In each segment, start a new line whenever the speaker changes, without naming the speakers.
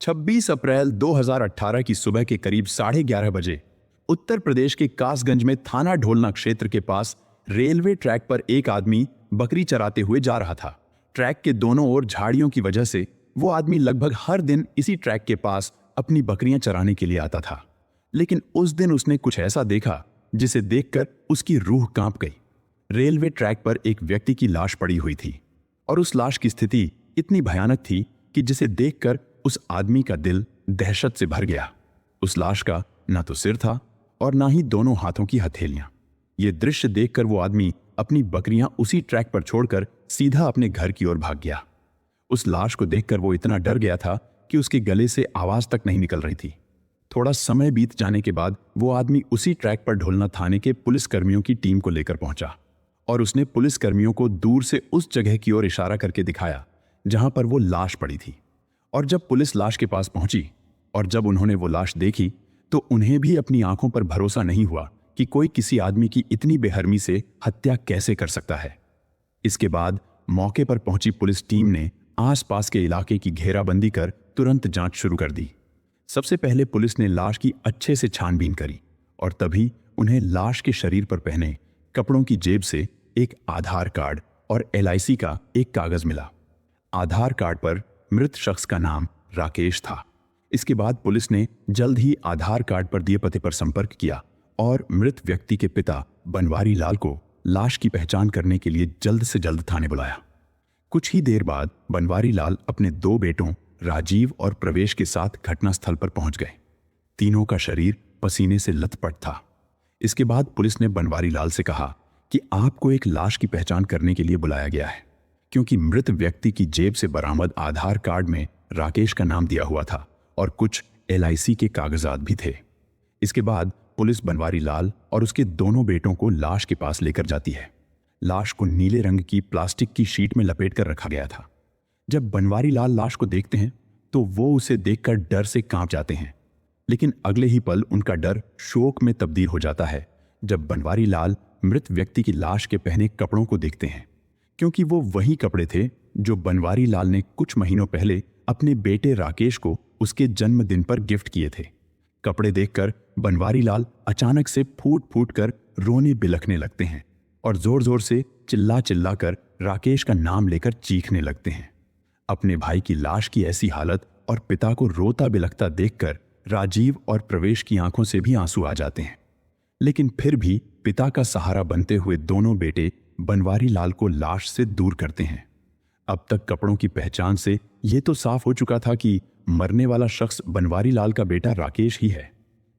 26 अप्रैल 2018 की सुबह के करीब 11:30 बजे उत्तर प्रदेश के कासगंज में थाना ढोलना क्षेत्र के पास रेलवे ट्रैक पर एक आदमी बकरी चराते हुए जा रहा था। ट्रैक के दोनों ओर झाड़ियों की वजह से वो आदमी लगभग हर दिन इसी ट्रैक के पास अपनी बकरियां चराने के लिए आता था। लेकिन उस दिन उसने कुछ ऐसा देखा जिसे देखकर उसकी रूह कांप गई। रेलवे ट्रैक पर एक व्यक्ति की लाश पड़ी हुई थी और उस लाश की स्थिति इतनी भयानक थी कि जिसे देखकर उस आदमी का दिल दहशत से भर गया। उस लाश का ना तो सिर था और ना ही दोनों हाथों की हथेलियां। ये दृश्य देखकर वो आदमी अपनी बकरियां उसी ट्रैक पर छोड़कर सीधा अपने घर की ओर भाग गया। उस लाश को देखकर वो इतना डर गया था कि उसके गले से आवाज तक नहीं निकल रही थी। थोड़ा समय बीत जाने के बाद वो आदमी उसी ट्रैक पर ढोलना थाने के पुलिसकर्मियों की टीम को लेकर पहुंचा और उसने पुलिसकर्मियों को दूर से उस जगह की ओर इशारा करके दिखाया जहां पर वो लाश पड़ी थी। और जब पुलिस लाश के पास पहुंची और जब उन्होंने वो लाश देखी तो उन्हें भी अपनी आंखों पर भरोसा नहीं हुआ कि कोई किसी आदमी की इतनी बेहरमी से हत्या कैसे कर सकता है। इसके बाद मौके पर पहुंची पुलिस टीम ने आसपास के इलाके की घेराबंदी कर तुरंत जांच शुरू कर दी। सबसे पहले पुलिस ने लाश की अच्छे से छानबीन करी और तभी उन्हें लाश के शरीर पर पहने कपड़ों की जेब से एक आधार कार्ड और LIC का एक कागज मिला। आधार कार्ड पर मृत शख्स का नाम राकेश था। इसके बाद पुलिस ने जल्द ही आधार कार्ड पर दिए पते पर संपर्क किया और मृत व्यक्ति के पिता बनवारी लाल को लाश की पहचान करने के लिए जल्द से जल्द थाने बुलाया। कुछ ही देर बाद बनवारी लाल अपने 2 बेटों राजीव और प्रवेश के साथ घटनास्थल पर पहुंच गए। तीनों का शरीर पसीने से लथपथ था। इसके बाद पुलिस ने बनवारी लाल से कहा कि आपको एक लाश की पहचान करने के लिए बुलाया गया है, क्योंकि मृत व्यक्ति की जेब से बरामद आधार कार्ड में राकेश का नाम दिया हुआ था और कुछ LIC के कागजात भी थे। इसके बाद पुलिस बनवारी लाल और उसके दोनों बेटों को लाश के पास लेकर जाती है। लाश को नीले रंग की प्लास्टिक की शीट में लपेट कर रखा गया था। जब बनवारी लाल लाश को देखते हैं तो वो उसे देखकर डर से कांप जाते हैं, लेकिन अगले ही पल उनका डर शोक में तब्दील हो जाता है जब बनवारी लाल मृत व्यक्ति की लाश के पहने कपड़ों को देखते हैं, क्योंकि वो वही कपड़े थे जो बनवारी लाल ने कुछ महीनों पहले अपने बेटे राकेश को उसके जन्मदिन पर गिफ्ट किए थे। कपड़े देखकर बनवारी लाल अचानक से फूट फूट कर रोने बिलखने लगते हैं और जोर जोर से चिल्ला चिल्ला कर राकेश का नाम लेकर चीखने लगते हैं। अपने भाई की लाश की ऐसी हालत और पिता को रोता बिलखता देखकर राजीव और प्रवेश की आंखों से भी आंसू आ जाते हैं, लेकिन फिर भी पिता का सहारा बनते हुए दोनों बेटे बनवारी लाल को लाश से दूर करते हैं। अब तक कपड़ों की पहचान से यह तो साफ हो चुका था कि मरने वाला शख्स बनवारी लाल का बेटा राकेश ही है,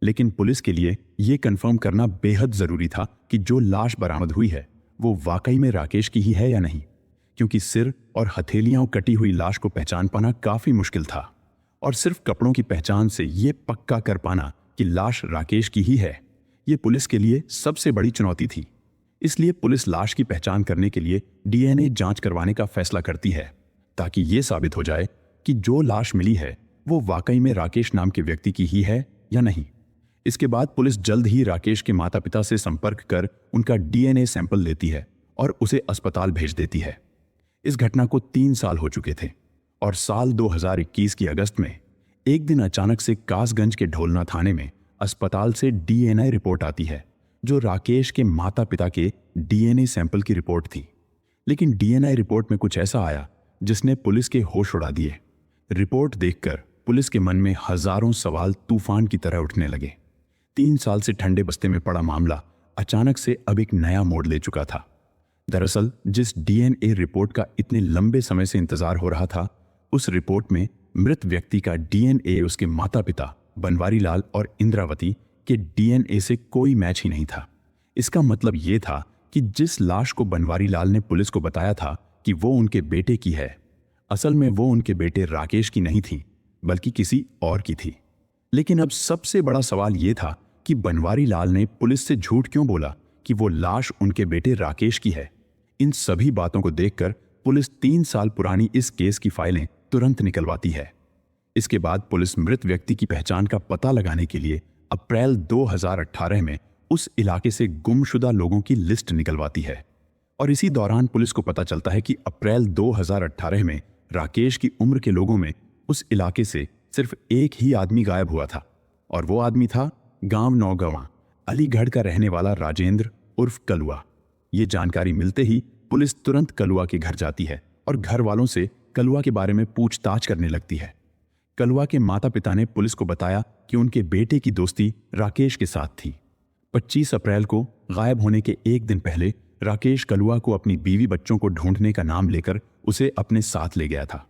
लेकिन पुलिस के लिए यह कंफर्म करना बेहद जरूरी था कि जो लाश बरामद हुई है वो वाकई में राकेश की ही है या नहीं, क्योंकि सिर और हथेलियां कटी हुई लाश को पहचान पाना काफी मुश्किल था और सिर्फ कपड़ों की पहचान से यह पक्का कर पाना कि लाश राकेश की ही है, यह पुलिस के लिए सबसे बड़ी चुनौती थी। इसलिए पुलिस लाश की पहचान करने के लिए DNA जांच करवाने का फैसला करती है, ताकि यह साबित हो जाए कि जो लाश मिली है वो वाकई में राकेश नाम के व्यक्ति की ही है या नहीं। इसके बाद पुलिस जल्द ही राकेश के माता पिता से संपर्क कर उनका DNA सैंपल लेती है और उसे अस्पताल भेज देती है। इस घटना को 3 साल हो चुके थे और साल 2021 की अगस्त में एक दिन अचानक से कासगंज के ढोलना थाने में अस्पताल से DNA रिपोर्ट आती है, जो राकेश के माता पिता के DNA सैंपल की रिपोर्ट थी। लेकिन DNA रिपोर्ट में कुछ ऐसा आया जिसने पुलिस के होश उड़ा दिए। रिपोर्ट देखकर पुलिस के मन में हजारों सवाल तूफान की तरह उठने लगे। 3 साल से ठंडे बस्ते में पड़ा मामला अचानक से अब एक नया मोड़ ले चुका था। दरअसल जिस DNA रिपोर्ट का इतने लंबे समय से इंतजार हो रहा था, उस रिपोर्ट में मृत व्यक्ति का DNA उसके माता पिता बनवारी लाल और इंद्रावती के DNA से कोई मैच ही नहीं था। इसका मतलब यह था कि जिस लाश को बनवारी लाल ने पुलिस को बताया था कि वो उनके बेटे की है, असल में वो उनके बेटे राकेश की नहीं थी, बल्कि किसी और की थी। लेकिन अब सबसे बड़ा सवाल यह था कि बनवारी लाल ने पुलिस से झूठ क्यों बोला कि वो लाश उनके बेटे राकेश की है। इन सभी बातों को देखकर पुलिस 3 साल पुरानी इस केस की फाइलें तुरंत निकलवाती है। इसके बाद पुलिस मृत व्यक्ति की पहचान का पता लगाने के लिए अप्रैल 2018 में उस इलाके से गुमशुदा लोगों की लिस्ट निकलवाती है और इसी दौरान पुलिस को पता चलता है कि अप्रैल 2018 में राकेश की उम्र के लोगों में उस इलाके से सिर्फ एक ही आदमी गायब हुआ था, और वो आदमी था गांव नौगवां अलीगढ़ का रहने वाला राजेंद्र उर्फ कलुआ। ये जानकारी मिलते ही पुलिस तुरंत कलुआ के घर जाती है और घर वालों से कलुआ के बारे में पूछताछ करने लगती है। कलुआ के माता पिता ने पुलिस को बताया कि उनके बेटे की दोस्ती राकेश के साथ थी। 25 अप्रैल को गायब होने के एक दिन पहले राकेश कलुआ को अपनी बीवी बच्चों को ढूंढने का नाम लेकर उसे अपने साथ ले गया था।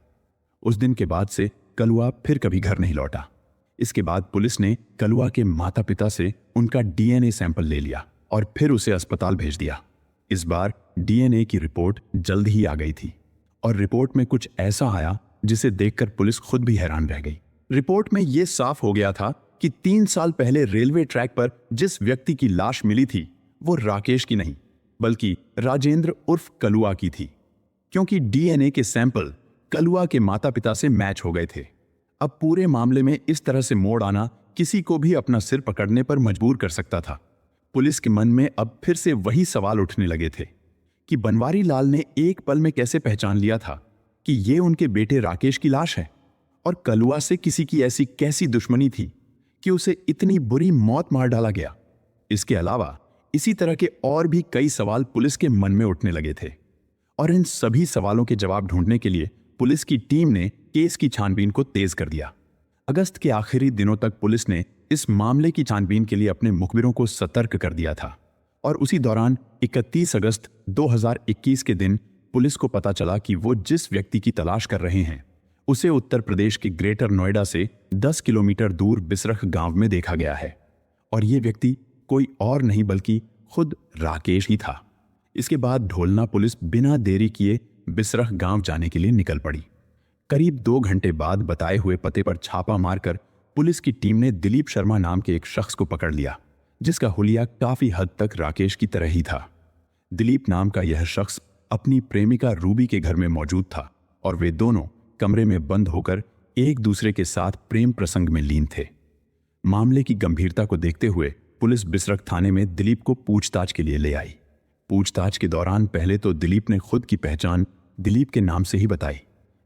उस दिन के बाद से कलुआ फिर कभी घर नहीं लौटा। इसके बाद पुलिस ने कलुआ के माता पिता से उनका डीएनए सैंपल ले लिया और फिर उसे अस्पताल भेज दिया। इस बार डीएनए की रिपोर्ट जल्द ही आ गई थी और रिपोर्ट में कुछ ऐसा आया जिसे देखकर पुलिस खुद भी हैरान रह गई। रिपोर्ट में यह साफ हो गया था कि 3 साल पहले रेलवे ट्रैक पर जिस व्यक्ति की लाश मिली थी वो राकेश की नहीं बल्कि राजेंद्र उर्फ कलुआ की थी, क्योंकि डीएनए के सैंपल कलुआ के माता पिता से मैच हो गए थे। अब पूरे मामले में इस तरह से मोड़ आना किसी को भी अपना सिर पकड़ने पर मजबूर कर सकता था। पुलिस के मन में अब फिर से वही सवाल उठने लगे थे कि बनवारी लाल ने एक पल में कैसे पहचान लिया था कि ये उनके बेटे राकेश की लाश है, और कलुआ से किसी की ऐसी कैसी दुश्मनी थी कि उसे इतनी बुरी मौत मार डाला गया। इसके अलावा इसी तरह के और भी कई सवाल पुलिस के मन में उठने लगे थे, और इन सभी सवालों के जवाब ढूंढने के लिए पुलिस की टीम ने केस की छानबीन को तेज कर दिया। अगस्त के आखिरी दिनों तक पुलिस ने इस मामले की छानबीन के लिए अपने मुखबिरों को सतर्क कर दिया था, और उसी दौरान 31 अगस्त 2021 के दिन पुलिस को पता चला कि वो जिस व्यक्ति की तलाश कर रहे हैं उसे उत्तर प्रदेश के ग्रेटर नोएडा से 10 किलोमीटर दूर बिसरख गांव में देखा गया है, और ये व्यक्ति कोई और नहीं बल्कि खुद राकेश ही था। इसके बाद ढोलना पुलिस बिना देरी किए बिसरख गांव जाने के लिए निकल पड़ी। करीब 2 घंटे बाद बताए हुए पते पर छापा मारकर पुलिस की टीम ने दिलीप शर्मा नाम के एक शख्स को पकड़ लिया, जिसका हुलिया काफी हद तक राकेश की तरह ही था। दिलीप नाम का यह शख्स अपनी प्रेमिका रूबी के घर में मौजूद था, और वे दोनों कमरे में बंद होकर एक दूसरे के साथ प्रेम प्रसंग में लीन थे। मामले की गंभीरता को देखते हुए पुलिस बिसरख थाने में दिलीप को पूछताछ के लिए ले आई। पूछताछ के दौरान पहले तो दिलीप ने खुद की पहचान दिलीप के नाम से ही बताई,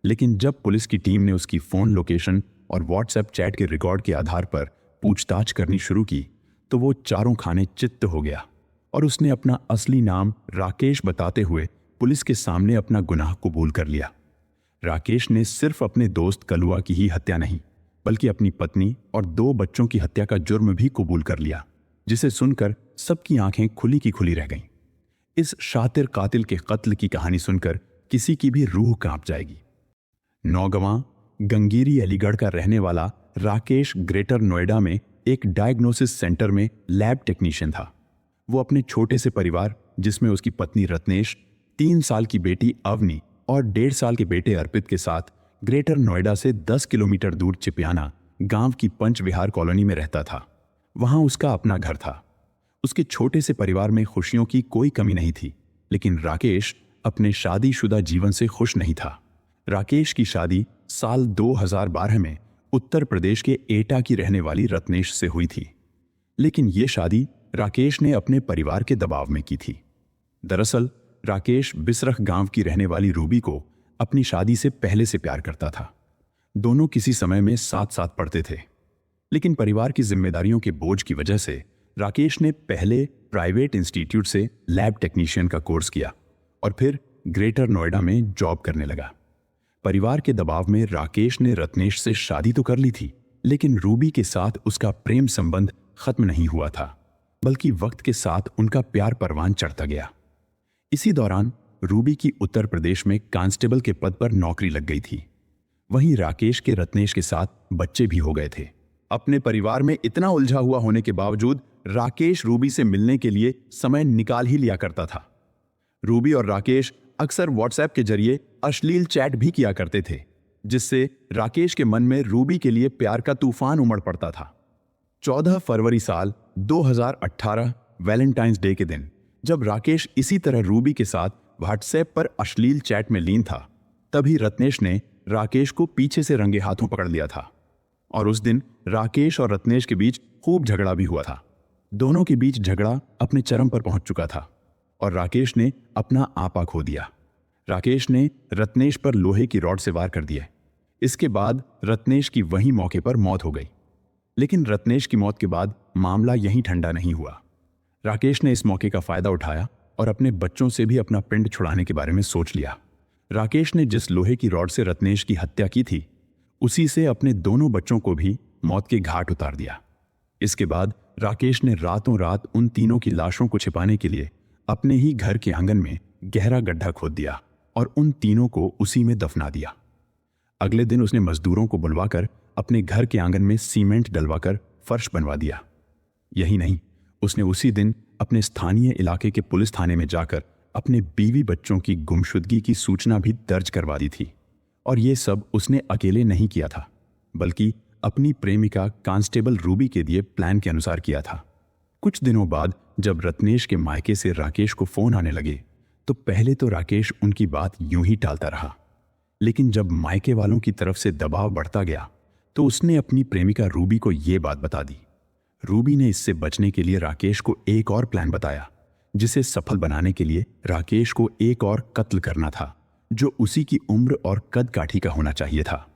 लेकिन जब पुलिस की टीम ने उसकी फोन लोकेशन और व्हाट्सएप चैट के रिकॉर्ड के आधार पर पूछताछ करनी शुरू की तो वो चारों खाने चित्त हो गया, और उसने अपना असली नाम राकेश बताते हुए पुलिस के सामने अपना गुनाह कबूल कर लिया। राकेश ने सिर्फ अपने दोस्त कलुआ की ही हत्या नहीं बल्कि अपनी पत्नी और 2 बच्चों की हत्या का जुर्म भी कबूल कर लिया, जिसे सुनकर सबकी आंखें खुली की खुली रह गईं। इस शातिर कातिल के कत्ल की कहानी सुनकर किसी की भी रूह कांप जाएगी। नौगवां गंगीरी अलीगढ़ का रहने वाला राकेश ग्रेटर नोएडा में एक डायग्नोसिस सेंटर में लैब टेक्नीशियन था। वो अपने छोटे से परिवार, जिसमें उसकी पत्नी रत्नेश, 3 साल की बेटी अवनी और 1.5 साल के बेटे अर्पित के साथ ग्रेटर नोएडा से 10 किलोमीटर दूर चिपियाना गांव की पंचविहार कॉलोनी में रहता था। वहां उसका अपना घर था। उसके छोटे से परिवार में खुशियों की कोई कमी नहीं थी, लेकिन राकेश अपने शादीशुदा जीवन से खुश नहीं था। राकेश की शादी साल 2012 में उत्तर प्रदेश के एटा की रहने वाली रत्नेश से हुई थी, लेकिन ये शादी राकेश ने अपने परिवार के दबाव में की थी। दरअसल राकेश बिसरख गांव की रहने वाली रूबी को अपनी शादी से पहले से प्यार करता था। दोनों किसी समय में साथ साथ पढ़ते थे, लेकिन परिवार की जिम्मेदारियों के बोझ की वजह से राकेश ने पहले प्राइवेट इंस्टीट्यूट से लैब टेक्नीशियन का कोर्स किया और फिर ग्रेटर नोएडा में जॉब करने लगा। परिवार के दबाव में राकेश ने रत्नेश से शादी तो कर ली थी, लेकिन रूबी के साथ उसका प्रेम संबंध खत्म नहीं हुआ था, बल्कि वक्त के साथ उनका प्यार परवान चढ़ता गया। इसी दौरान रूबी की उत्तर प्रदेश में कांस्टेबल के पद पर नौकरी लग गई थी। वहीं राकेश के रत्नेश के साथ बच्चे भी हो गए थे। अपने परिवार में इतना उलझा हुआ होने के बावजूद राकेश रूबी से मिलने के लिए समय निकाल ही लिया करता था। रूबी और राकेश अक्सर व्हाट्सएप के जरिए अश्लील चैट भी किया करते थे, जिससे राकेश के मन में रूबी के लिए प्यार का तूफान उमड़ पड़ता था। 14 फरवरी साल 2018 वैलेंटाइंस डे के दिन जब राकेश इसी तरह रूबी के साथ व्हाट्सएप पर अश्लील चैट में लीन था, तभी रत्नेश ने राकेश को पीछे से रंगे हाथों पकड़ लिया था, और उस दिन राकेश और रत्नेश के बीच खूब झगड़ा भी हुआ था। दोनों के बीच झगड़ा अपने चरम पर पहुंच चुका था और राकेश ने अपना आपा खो दिया। राकेश ने रत्नेश पर लोहे की रॉड से वार कर दिए। इसके बाद रत्नेश की वहीं मौके पर मौत हो गई। लेकिन रत्नेश की मौत के बाद मामला यहीं ठंडा नहीं हुआ। राकेश ने इस मौके का फायदा उठाया और अपने बच्चों से भी अपना पिंड छुड़ाने के बारे में सोच लिया। राकेश ने जिस लोहे की रॉड से रत्नेश की हत्या की थी, उसी से अपने दोनों बच्चों को भी मौत के घाट उतार दिया। इसके बाद राकेश ने रातों रात उन तीनों की लाशों को छिपाने के लिए अपने ही घर के आंगन में गहरा गड्ढा खोद दिया और उन तीनों को उसी में दफना दिया। अगले दिन उसने मजदूरों को बुलवाकर अपने घर के आंगन में सीमेंट डलवाकर फर्श बनवा दिया। यही नहीं, उसने उसी दिन अपने स्थानीय इलाके के पुलिस थाने में जाकर अपने बीवी बच्चों की गुमशुदगी की सूचना भी दर्ज करवा दी थी। और ये सब उसने अकेले नहीं किया था, बल्कि अपनी प्रेमिका कांस्टेबल रूबी के दिए प्लान के अनुसार किया था। कुछ दिनों बाद जब रत्नेश के मायके से राकेश को फोन आने लगे, तो पहले तो राकेश उनकी बात यूं ही टालता रहा। लेकिन जब मायके वालों की तरफ से दबाव बढ़ता गया, तो उसने अपनी प्रेमिका रूबी को यह बात बता दी। रूबी ने इससे बचने के लिए राकेश को एक और प्लान बताया, जिसे सफल बनाने के लिए राकेश को एक और कत्ल करना था, जो उसी की उम्र और कद काठी का होना चाहिए था।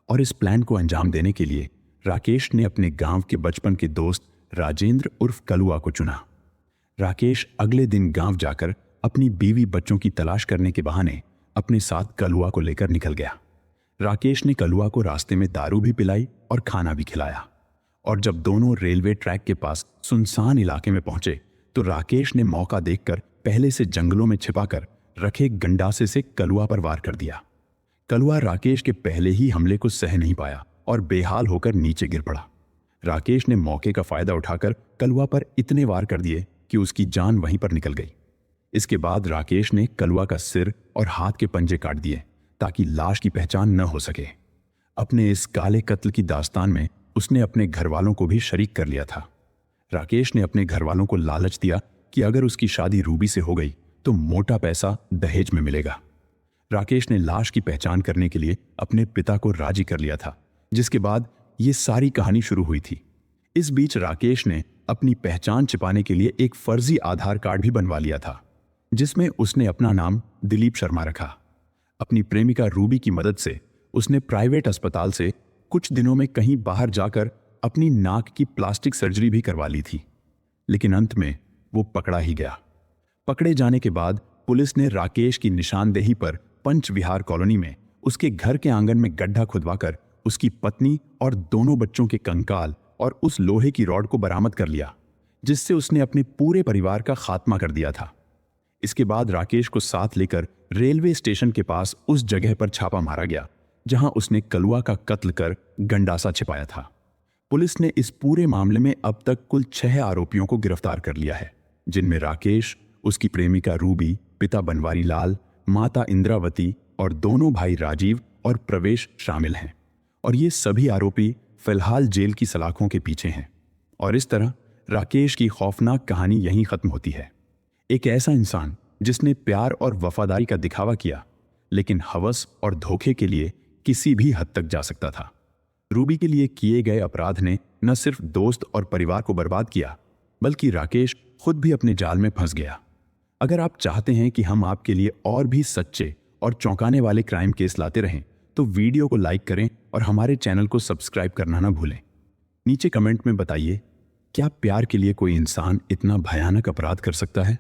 और इस प्लान को अंजाम देने के लिए राकेश ने अपने गांव के बचपन के दोस्त राजेंद्र उर्फ कलुआ को चुना। राकेश अगले दिन गांव जाकर अपनी बीवी बच्चों की तलाश करने के बहाने अपने साथ कलुआ को लेकर निकल गया। राकेश ने कलुआ को रास्ते में दारू भी पिलाई और खाना भी खिलाया। और जब दोनों रेलवे ट्रैक के पास सुनसान इलाके में पहुंचे, तो राकेश ने मौका देखकर पहले से जंगलों में छिपाकर रखे गंडासे से कलुआ पर वार कर दिया। कलुआ राकेश के पहले ही हमले को सह नहीं पाया और बेहाल होकर नीचे गिर पड़ा। राकेश ने मौके का फायदा उठाकर कलुआ पर इतने वार कर दिए कि उसकी जान वहीं पर निकल गई। इसके बाद राकेश ने कलुआ का सिर और हाथ के पंजे काट दिए ताकि लाश की पहचान न हो सके। अपने इस काले कत्ल की दास्तान में उसने अपने घर वालों को भी शरीक कर लिया था। राकेश ने अपने घर वालों को लालच दिया कि अगर उसकी शादी रूबी से हो गई तो मोटा पैसा दहेज में मिलेगा। राकेश ने लाश की पहचान करने के लिए अपने पिता को राजी कर लिया था, जिसके बाद ये सारी कहानी शुरू हुई थी। इस बीच राकेश ने अपनी पहचान छिपाने के लिए एक फर्जी आधार कार्ड भी बनवा लिया था, जिसमें उसने अपना नाम दिलीप शर्मा रखा। अपनी प्रेमिका रूबी की मदद से उसने प्राइवेट अस्पताल से कुछ दिनों में कहीं बाहर जाकर अपनी नाक की प्लास्टिक सर्जरी भी करवा ली थी। लेकिन अंत में वो पकड़ा ही गया। पकड़े जाने के बाद पुलिस ने राकेश की निशानदेही पर पंच विहार कॉलोनी में उसके घर के आंगन में गड्ढा खुदवाकर उसकी पत्नी और दोनों बच्चों के कंकाल और उस लोहे की रॉड को बरामद कर लिया, जिससे उसने अपने पूरे परिवार का खात्मा कर दिया था। इसके बाद राकेश को साथ लेकर रेलवे स्टेशन के पास उस जगह पर छापा मारा गया जहां उसने कलुआ का कत्ल कर गंडासा छिपाया था। पुलिस ने इस पूरे मामले में अब तक कुल 6 आरोपियों को गिरफ्तार कर लिया है, जिनमें राकेश, उसकी प्रेमिका रूबी, पिता बनवारी लाल, माता इंद्रावती और दोनों भाई राजीव और प्रवेश शामिल हैं। और ये सभी आरोपी फिलहाल जेल की सलाखों के पीछे हैं। और इस तरह राकेश की खौफनाक कहानी यहीं खत्म होती है। एक ऐसा इंसान जिसने प्यार और वफादारी का दिखावा किया, लेकिन हवस और धोखे के लिए किसी भी हद तक जा सकता था। रूबी के लिए किए गए अपराध ने न सिर्फ दोस्त और परिवार को बर्बाद किया, बल्कि राकेश खुद भी अपने जाल में फंस गया। अगर आप चाहते हैं कि हम आपके लिए और भी सच्चे और चौंकाने वाले क्राइम केस लाते रहें, तो वीडियो को लाइक करें और हमारे चैनल को सब्सक्राइब करना ना भूलें। नीचे कमेंट में बताइए, क्या प्यार के लिए कोई इंसान इतना भयानक अपराध कर सकता है?